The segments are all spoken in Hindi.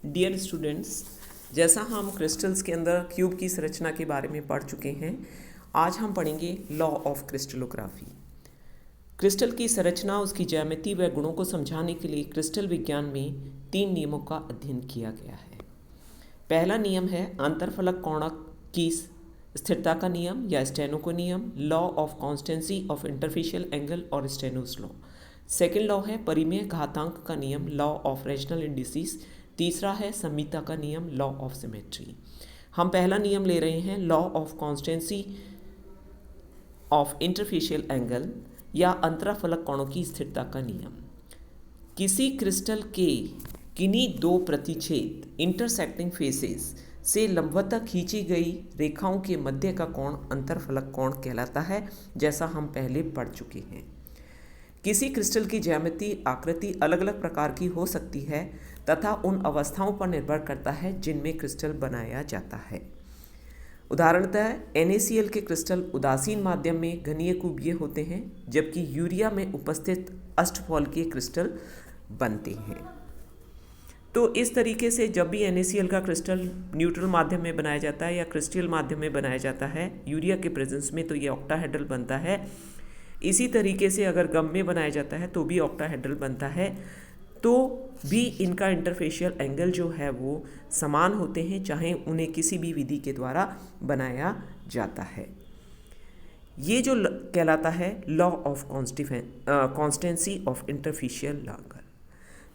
डियर स्टूडेंट्स, जैसा हम क्रिस्टल्स के अंदर क्यूब की संरचना के बारे में पढ़ चुके हैं, आज हम पढ़ेंगे लॉ ऑफ क्रिस्टलोग्राफी। क्रिस्टल की संरचना, उसकी ज्यामिति व गुणों को समझाने के लिए क्रिस्टल विज्ञान में 3 नियमों का अध्ययन किया गया है। पहला नियम है अंतरफलक कोणक की स्थिरता का नियम या स्टेनो का नियम, law of constancy of interfacial angle और स्टेनोस लॉ। सेकेंड लॉ है परिमेय घातांक का नियम, लॉ ऑफ रेशनल इंडिसेस। तीसरा है सममिता का नियम, लॉ ऑफ सिमेट्री। हम पहला नियम ले रहे हैं, law of constancy of interfacial angle या अंतराफलक कोणों की स्थिरता का नियम। किसी क्रिस्टल के किन्हीं दो प्रतिच्छेद इंटरसेक्टिंग फेसेस से लंबवतः खींची गई रेखाओं के मध्य का कोण अंतरफलक कोण कहलाता है, जैसा हम पहले पढ़ चुके हैं। किसी क्रिस्टल की ज्यामिति आकृति अलग अलग प्रकार की हो सकती है तथा उन अवस्थाओं पर निर्भर करता है जिनमें क्रिस्टल बनाया जाता है। उदाहरणतः NaCl के क्रिस्टल उदासीन माध्यम में घनीय कुबीय होते हैं, जबकि यूरिया में उपस्थित अष्टफलकीय क्रिस्टल बनते हैं। तो इस तरीके से जब भी NaCl का क्रिस्टल न्यूट्रल माध्यम में बनाया जाता है या क्रिस्टल माध्यम में बनाया जाता है यूरिया के प्रेजेंस में, तो ये ऑक्टाहेड्रल बनता है। इसी तरीके से अगर गम में बनाया जाता है तो भी ऑक्टाहेड्रल बनता है। तो भी इनका इंटरफेशियल एंगल जो है वो समान होते हैं, चाहे उन्हें किसी भी विधि के द्वारा बनाया जाता है। ये जो कहलाता है law of constancy of interfacial angle.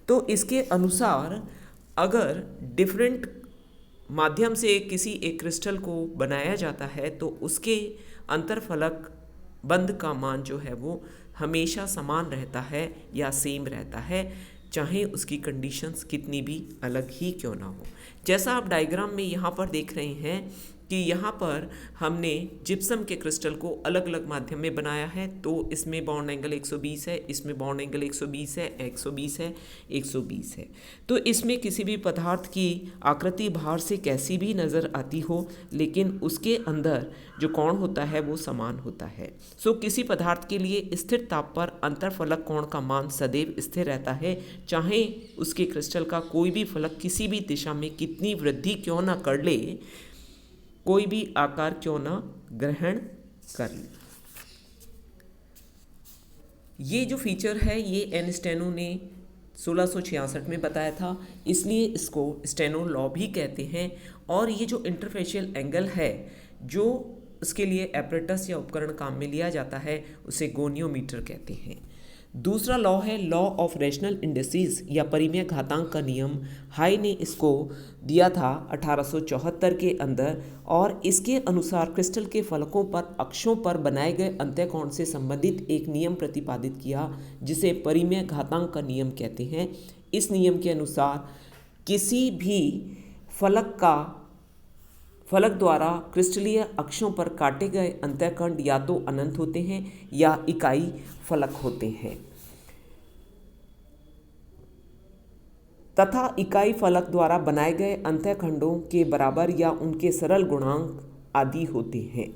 तो इसके अनुसार अगर डिफरेंट माध्यम से किसी एक क्रिस्टल को बनाया जाता है तो उसके अंतरफलक बंध का मान जो है वो हमेशा समान रहता है या सेम रहता है, चाहे उसकी कंडीशंस कितनी भी अलग ही क्यों ना हो। जैसा आप डायग्राम में यहाँ पर देख रहे हैं कि यहाँ पर हमने जिप्सम के क्रिस्टल को अलग अलग माध्यम में बनाया है, तो इसमें बॉन्ड एंगल 120 है, इसमें बॉन्ड एंगल 120 है, 120 है, 120 है। तो इसमें किसी भी पदार्थ की आकृति बाहर से कैसी भी नज़र आती हो, लेकिन उसके अंदर जो कोण होता है वो समान होता है। सो किसी पदार्थ के लिए स्थिर ताप पर अंतरफलक कोण का मान सदैव स्थिर रहता है, चाहे उसके क्रिस्टल का कोई भी फलक किसी भी दिशा में कितनी वृद्धि क्यों ना कर ले, कोई भी आकार क्यों ना ग्रहण कर ले। ये जो फीचर है ये एन स्टेनो ने 1666 में बताया था, इसलिए इसको स्टेनो लॉ भी कहते हैं। और ये जो इंटरफेशियल एंगल है जो उसके लिए एपरेटस या उपकरण काम में लिया जाता है उसे गोनियोमीटर कहते हैं। दूसरा लॉ है लॉ ऑफ रेशनल इंडिसेस या परिमेय घातांक का नियम। हाई ने इसको दिया था 1874 के अंदर, और इसके अनुसार क्रिस्टल के फलकों पर अक्षों पर बनाए गए अंत्यकोण से संबंधित एक नियम प्रतिपादित किया जिसे परिमेय घातांक का नियम कहते हैं। इस नियम के अनुसार किसी भी फलक द्वारा क्रिस्टलीय अक्षों पर काटे गए अंतःखंड या तो अनंत होते हैं या इकाई फलक होते हैं, तथा इकाई फलक द्वारा बनाए गए अंतःखंडों के बराबर या उनके सरल गुणांक आदि होते हैं।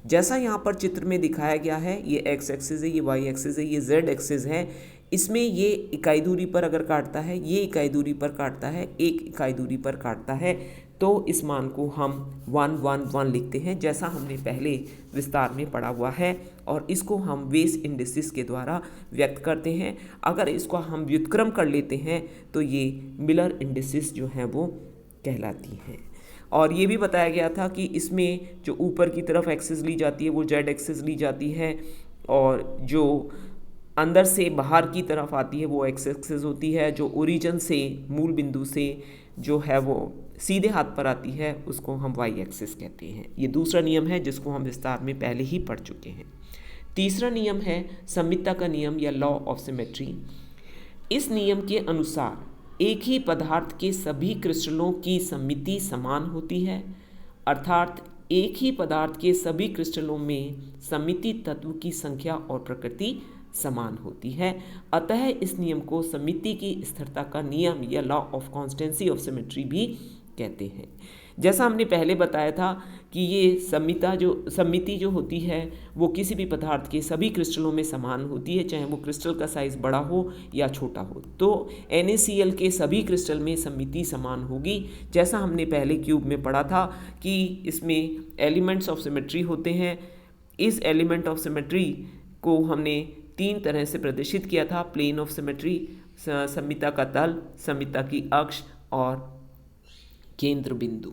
जैसा यहाँ पर चित्र में दिखाया गया है, ये x एक्सिस है, ये y एक्सिस है, ये z एक्सिस है। इसमें ये इकाई दूरी पर अगर काटता है, ये इकाई दूरी पर काटता है, एक इकाई दूरी पर काटता है, तो इस मान को हम 1 1 1 लिखते हैं, जैसा हमने पहले विस्तार में पढ़ा हुआ है। और इसको हम वेस इंडिसेस के द्वारा व्यक्त करते हैं। अगर इसको हम व्युत्क्रम कर लेते हैं तो ये मिलर इंडिसेस जो हैं वो कहलाती हैं। और ये भी बताया गया था कि इसमें जो ऊपर की तरफ एक्सिस ली जाती है वो z एक्सिस ली जाती है, और जो अंदर से बाहर की तरफ आती है वो x एक्सिस होती है। जो ओरिजिन से, मूल बिंदु से जो है वो सीधे हाथ पर आती है उसको हम y एक्सिस कहते हैं। ये दूसरा नियम है जिसको हम विस्तार में पहले ही पढ़ चुके हैं। तीसरा नियम है सममिता का नियम या लॉ ऑफ सिमेट्री। इस नियम के अनुसार एक ही पदार्थ के सभी क्रिस्टलों की सममिति समान होती है, अर्थात एक ही पदार्थ के सभी क्रिस्टलों में सममिति तत्व की संख्या और प्रकृति समान होती है। अतः इस नियम को सममिति की स्थिरता का नियम या law of constancy of symmetry भी कहते हैं। जैसा हमने पहले बताया था कि ये सममिति जो होती है वो किसी भी पदार्थ के सभी क्रिस्टलों में समान होती है, चाहे वो क्रिस्टल का साइज़ बड़ा हो या छोटा हो। तो NaCl के सभी क्रिस्टल में सममिति समान होगी। जैसा हमने पहले क्यूब में पढ़ा था कि इसमें एलिमेंट्स ऑफ सिमेट्री होते हैं। इस एलिमेंट ऑफ सिमेट्री को हमने 3 तरह से प्रदर्शित किया था: प्लेन ऑफ सिमेट्री, सममिता का तल, सममिता की अक्ष और केंद्र बिंदु।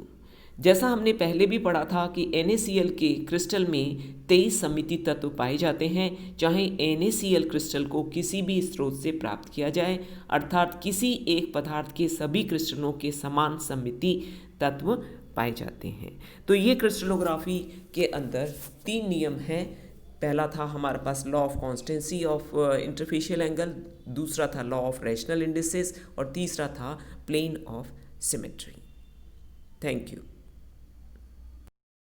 जैसा हमने पहले भी पढ़ा था कि NaCl के क्रिस्टल में 23 सममिति तत्व पाए जाते हैं, चाहे NaCl क्रिस्टल को किसी भी स्रोत से प्राप्त किया जाए, अर्थात किसी एक पदार्थ के सभी क्रिस्टलों के समान सममिति तत्व पाए जाते हैं। तो ये क्रिस्टलोग्राफी के अंदर 3 नियम हैं। पहला था हमारे पास law of constancy of interfacial angle, दूसरा था लॉ ऑफ रैशनल इंडिसेस और तीसरा था plane of symmetry. Thank you.